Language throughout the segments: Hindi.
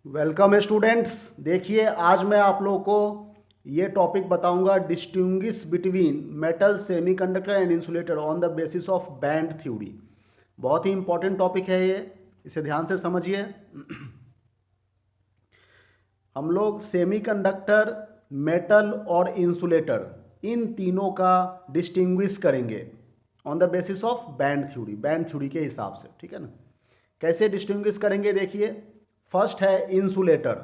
Welcome students. देखिए आज मैं आप लोगों को ये टॉपिक बताऊंगा, distinguish between metal, semiconductor and insulator on the basis of band theory. बहुत ही इंपॉर्टेंट टॉपिक है ये, इसे ध्यान से समझिए। हम लोग सेमीकंडक्टर, मेटल और इंसुलेटर इन तीनों का डिस्टिंग्विश करेंगे on the basis of band theory के हिसाब से, ठीक है ना। कैसे डिस्टिंग्विश करेंगे देखिए। फर्स्ट है इंसुलेटर।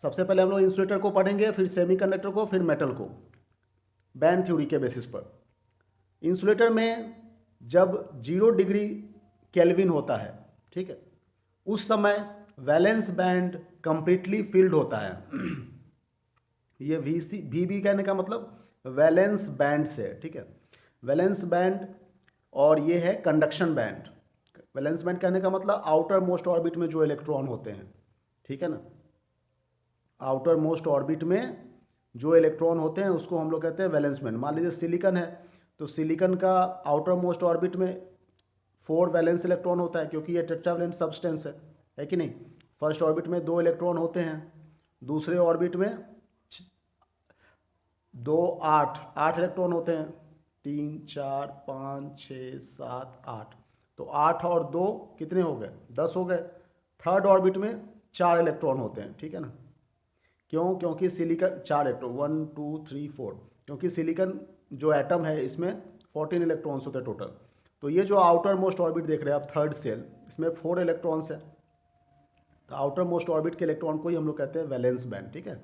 सबसे पहले हम लोग इंसुलेटर को पढ़ेंगे, फिर सेमीकंडक्टर को, फिर मेटल को, बैंड थ्योरी के बेसिस पर। इंसुलेटर में जब 0 डिग्री केल्विन होता है, ठीक है, उस समय वैलेंस बैंड कंप्लीटली फिल्ड होता है। ये वी कहने का मतलब वैलेंस बैंड से है, ठीक है। वैलेंस बैंड और ये है कंडक्शन बैंड। वैलेंस बैंड कहने का मतलब आउटर मोस्ट ऑर्बिट में जो इलेक्ट्रॉन होते हैं, ठीक है ना। आउटर मोस्ट ऑर्बिट में जो इलेक्ट्रॉन होते हैं उसको हम लोग कहते हैं वैलेंस बैंड। मान लीजिए सिलिकन है, तो सिलिकन का आउटर मोस्ट ऑर्बिट में 4 वैलेंस इलेक्ट्रॉन होता है, क्योंकि ये टेट्रावैलेंट सब्सटेंस है कि नहीं। फर्स्ट ऑर्बिट में 2 इलेक्ट्रॉन होते हैं, दूसरे ऑर्बिट में 2 8 इलेक्ट्रॉन होते हैं। 3 4 5 6 7 8, तो 8 और 2 कितने हो गए, 10 हो गए। थर्ड ऑर्बिट में 4 इलेक्ट्रॉन होते हैं, ठीक है ना। क्यों? क्योंकि सिलिकन 4 इलेक्ट्रॉन, 1 2 3 4, क्योंकि सिलिकन जो एटम है इसमें 14 इलेक्ट्रॉन्स होते हैं टोटल। तो ये जो आउटर मोस्ट ऑर्बिट देख रहे हैं आप, थर्ड सेल, इसमें 4 इलेक्ट्रॉन्स है। तो आउटर मोस्ट ऑर्बिट के इलेक्ट्रॉन को ही हम लोग कहते हैं वैलेंस बैंड, ठीक है।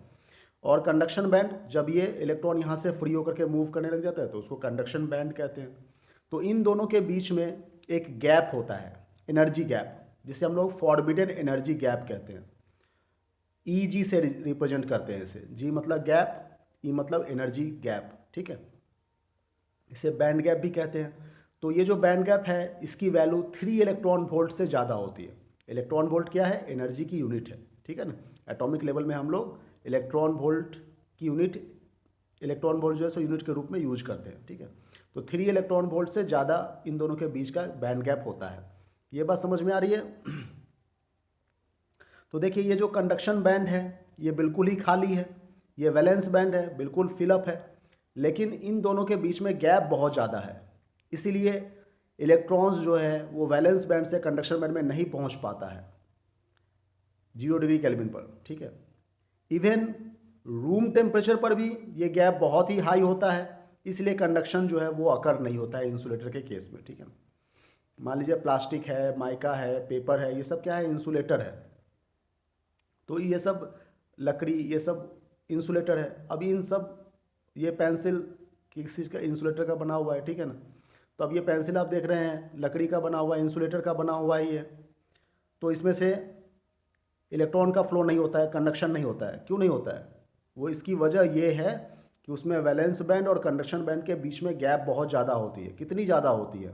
और कंडक्शन बैंड, जब ये इलेक्ट्रॉन यहाँ से फ्री होकर के मूव करने लग जाता है तो उसको कंडक्शन बैंड कहते हैं। तो इन दोनों के बीच में एक गैप होता है, एनर्जी गैप, जिसे हम लोग फॉरबिडन एनर्जी गैप कहते हैं। ई जी से रिप्रेजेंट करते हैं इसे। जी मतलब गैप, ई मतलब एनर्जी गैप, ठीक है। इसे बैंड गैप भी कहते हैं। तो ये जो बैंड गैप है इसकी वैल्यू 3 इलेक्ट्रॉन वोल्ट से ज़्यादा होती है। इलेक्ट्रॉन वोल्ट क्या है? एनर्जी की यूनिट है, ठीक है ना। एटॉमिक लेवल में हम लोग इलेक्ट्रॉन वोल्ट की यूनिट, इलेक्ट्रॉन वोल्ट जो है सो यूनिट के रूप में यूज करते हैं, ठीक है। तो 3 इलेक्ट्रॉन वोल्ट से ज़्यादा इन दोनों के बीच का बैंड गैप होता है। ये बात समझ में आ रही है? तो देखिए ये जो कंडक्शन बैंड है ये बिल्कुल ही खाली है, ये वैलेंस बैंड है बिल्कुल फिलअप है, लेकिन इन दोनों के बीच में गैप बहुत ज़्यादा है। इसीलिए इलेक्ट्रॉन्स जो है वो वैलेंस बैंड से कंडक्शन बैंड में नहीं पहुंच पाता है 0 डिग्री केल्विन पर, ठीक है। इवन रूम टेम्परेचर पर भी ये गैप बहुत ही हाई होता है, इसलिए कंडक्शन जो है वो अकर नहीं होता है इंसुलेटर के केस में, ठीक है। मान लीजिए प्लास्टिक है, माइका है, पेपर है, ये सब क्या है? इंसुलेटर है। तो ये सब लकड़ी, ये सब इंसुलेटर है। अब इन सब, ये पेंसिल किस चीज़ का? इंसुलेटर का बना हुआ है, ठीक है ना। तो अब ये पेंसिल आप देख रहे हैं लकड़ी का बना हुआ है, इंसुलेटर का बना हुआ है ये। तो इसमें से इलेक्ट्रॉन का फ्लो नहीं होता है, कंडक्शन नहीं होता है। क्यों नहीं होता है? वो इसकी वजह ये है कि उसमें वैलेंस बैंड और कंडक्शन बैंड के बीच में गैप बहुत ज़्यादा होती है। कितनी ज़्यादा होती है?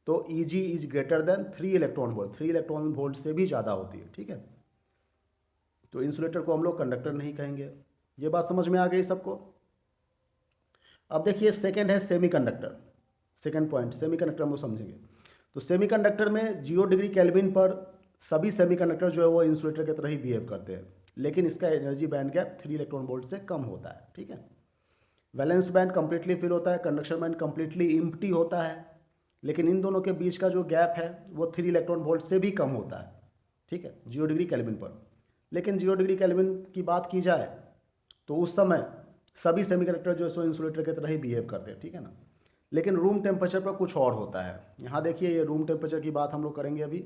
तो E G is greater than 3 electron volt, 3 electron volt से भी ज़्यादा होती है, ठीक है। तो इंसुलेटर को हम लोग कंडक्टर नहीं कहेंगे। ये बात समझ में आ गई सबको? अब देखिए सेकंड है सेमीकंडक्टर। सेकंड पॉइंट सेमीकंडक्टर हम लोग समझेंगे। तो सेमीकंडक्टर में 0 डिग्री केल्विन पर सभी सेमीकंडक्टर जो है वो इंसुलेटर की तरह ही बिहेव करते हैं, लेकिन इसका energy band gap 3 electron volt से कम होता है, ठीक है। वैलेंस बैंड कंप्लीटली फिल होता है, कंडक्शन बैंड कंप्लीटली एम्प्टी होता है, लेकिन इन दोनों के बीच का जो गैप है वो 3 इलेक्ट्रॉन वोल्ट से भी कम होता है, ठीक है, 0 डिग्री केल्विन पर। लेकिन 0 डिग्री केल्विन की बात की जाए तो उस समय सभी सेमीकंडक्टर जो है सो इंसुलेटर की तरह ही बिहेव करते हैं, ठीक है ना। लेकिन रूम टेम्परेचर पर कुछ और होता है। यहाँ देखिए ये रूम टेम्परेचर की बात हम लोग करेंगे अभी।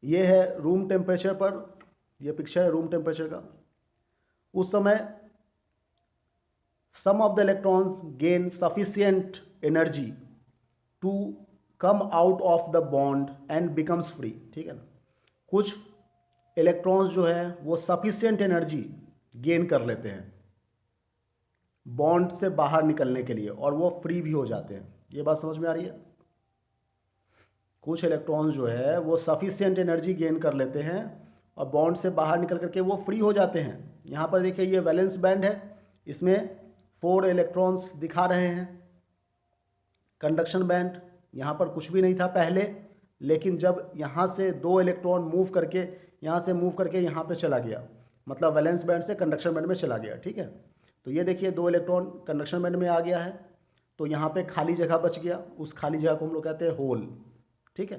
ये है रूम टेम्परेचर पर, ये पिक्चर है रूम टेम्परेचर का। उस समय some of the electrons gain sufficient energy to come out of the bond and becomes free, ठीक है ना। कुछ इलेक्ट्रॉन्स जो है वो सफिशिएंट एनर्जी गेन कर लेते हैं बॉन्ड से बाहर निकलने के लिए, और वो फ्री भी हो जाते हैं। ये बात समझ में आ रही है? कुछ इलेक्ट्रॉन्स जो है वो सफिशिएंट एनर्जी गेन कर लेते हैं और बॉन्ड से बाहर निकल करके वो फ्री हो जाते हैं। यहाँ पर देखिए ये वैलेंस बैंड है, इसमें 4 इलेक्ट्रॉन्स दिखा रहे हैं। कंडक्शन बैंड, यहाँ पर कुछ भी नहीं था पहले, लेकिन जब यहाँ से 2 इलेक्ट्रॉन मूव करके यहाँ से मूव करके यहाँ पे चला गया, मतलब वैलेंस बैंड से कंडक्शन बैंड में चला गया, ठीक है। तो ये देखिए 2 इलेक्ट्रॉन कंडक्शन बैंड में आ गया है, तो यहाँ पे खाली जगह बच गया, उस खाली जगह को हम लोग कहते हैं होल, ठीक है।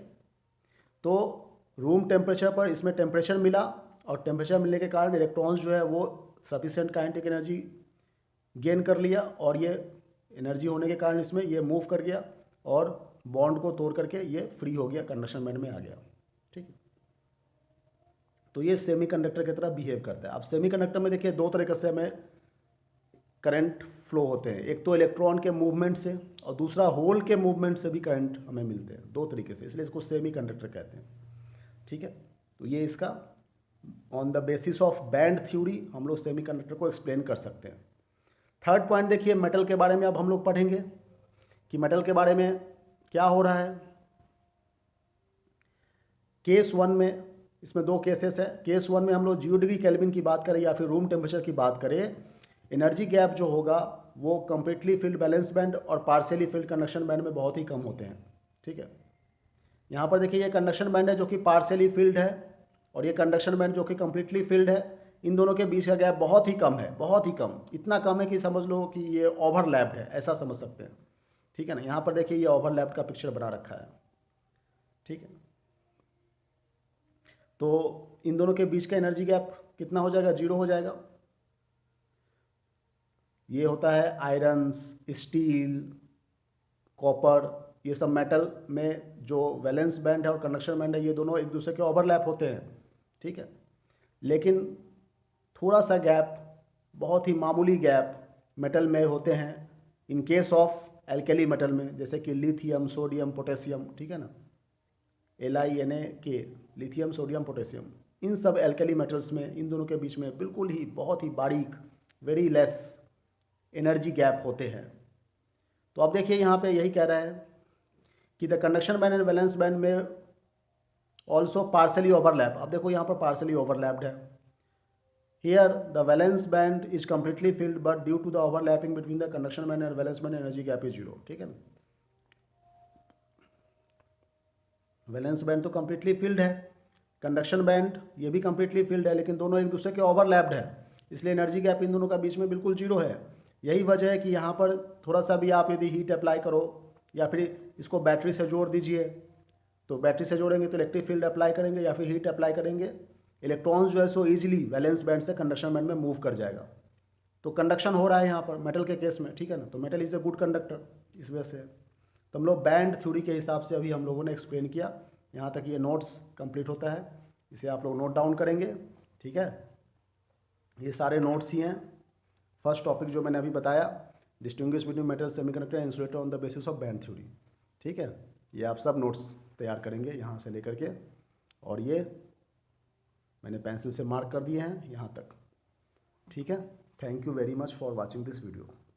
तो रूम टेम्परेचर पर इसमें टेम्परेचर मिला, और टेम्परेचर मिलने के कारण इलेक्ट्रॉन्स जो है वो सफिशिएंट काइनेटिक एनर्जी गेन कर लिया, और ये एनर्जी होने के कारण इसमें ये मूव कर गया और बॉन्ड को तोड़ करके ये फ्री हो गया, कंडक्शन बैंड में आ गया, ठीक है। तो ये सेमीकंडक्टर की तरह बिहेव करता है। अब सेमीकंडक्टर में देखिए 2 तरीके से हमें करंट फ्लो होते हैं, एक तो इलेक्ट्रॉन के मूवमेंट से और दूसरा होल के मूवमेंट से भी करंट हमें मिलते हैं, 2 तरीके से, इसलिए इसको सेमीकंडक्टर कहते हैं, ठीक है। तो ये इसका on the basis of band theory हम लोग सेमीकंडक्टर को एक्सप्लेन कर सकते हैं। थर्ड पॉइंट देखिए, मेटल के बारे में अब हम लोग पढ़ेंगे कि मेटल के बारे में क्या हो रहा है। केस 1 में, इसमें 2 केसेस है। केस 1 में हम लोग 0 डिग्री केल्विन की बात करें या फिर रूम टेम्परेचर की बात करें, एनर्जी गैप जो होगा वो कंप्लीटली फिल्ड बैलेंस बैंड और पार्शियली फिल्ड कंडक्शन बैंड में बहुत ही कम होते हैं, ठीक है। यहाँ पर देखिए ये कंडक्शन बैंड है जो कि पार्शियली फिल्ड है, और ये कंडक्शन बैंड जो कि कंप्लीटली फिल्ड है। इन दोनों के बीच का गैप बहुत ही कम है, बहुत ही कम, इतना कम है कि समझ लो कि ये ओवरलैप्ड है, ऐसा समझ सकते हैं, ठीक है ना। यहाँ पर देखिए ये ओवरलैप्ड का पिक्चर बना रखा है, ठीक है। तो इन दोनों के बीच का एनर्जी गैप कितना हो जाएगा, 0 हो जाएगा। ये होता है आयरन्स, स्टील, कॉपर, ये सब मेटल में जो वैलेंस बैंड है और कंडक्शन बैंड है, ये दोनों एक दूसरे के ओवरलैप होते हैं, ठीक है। लेकिन थोड़ा सा गैप, बहुत ही मामूली गैप मेटल में होते हैं in case of alkali metal में, जैसे कि लिथियम, सोडियम, पोटेशियम, ठीक है ना, LiNa, लिथियम, सोडियम, पोटेशियम, इन सब एल्केली मेटल्स में इन दोनों के बीच में बिल्कुल ही बहुत ही बारीक, वेरी लेस एनर्जी गैप होते हैं। तो अब देखिए यहाँ पे यही कह रहा है कि the conduction band and valence band में ऑल्सो पार्शली ओवरलैप। अब देखो यहाँ पर पार्शली ओवरलैप्ड है। Here the valence band is completely filled but due to the overlapping between the conduction band and valence band energy gap is 0, ठीक है ना। वैलेंस बैंड तो कम्प्लीटली फिल्ड है, कंडक्शन बैंड ये भी कम्प्लीटली फिल्ड है, लेकिन दोनों एक दूसरे के ओवरलैप्ड है, इसलिए एनर्जी गैप इन दोनों का बीच में बिल्कुल 0 है। यही वजह है कि यहाँ पर थोड़ा सा भी आप यदि हीट अप्लाई करो या फिर इसको बैटरी से जोड़ दीजिए, तो बैटरी से जोड़ेंगे तो इलेक्ट्रिक फील्ड अप्लाई करेंगे या फिर हीट अप्लाई करेंगे, इलेक्ट्रॉन्स जो है सो ईजिली वैलेंस बैंड से कंडक्शन बैंड में मूव कर जाएगा। तो कंडक्शन हो रहा है यहाँ पर मेटल के केस में, ठीक है ना। तो metal is a good conductor, इस वजह से। तो हम लोग बैंड थ्योरी के हिसाब से अभी हम लोगों ने एक्सप्लेन किया, यहाँ तक ये नोट्स कंप्लीट होता है, इसे आप लोग नोट डाउन करेंगे, ठीक है। ये सारे नोट्स ही हैं। फर्स्ट टॉपिक जो मैंने अभी बताया, distinguish between metal, semiconductor and insulator on the basis of band theory, ठीक है। ये आप सब नोट्स तैयार करेंगे यहाँ से लेकर के, और ये मैंने पेंसिल से मार्क कर दिए हैं यहाँ तक, ठीक है। Thank you very much for watching this video.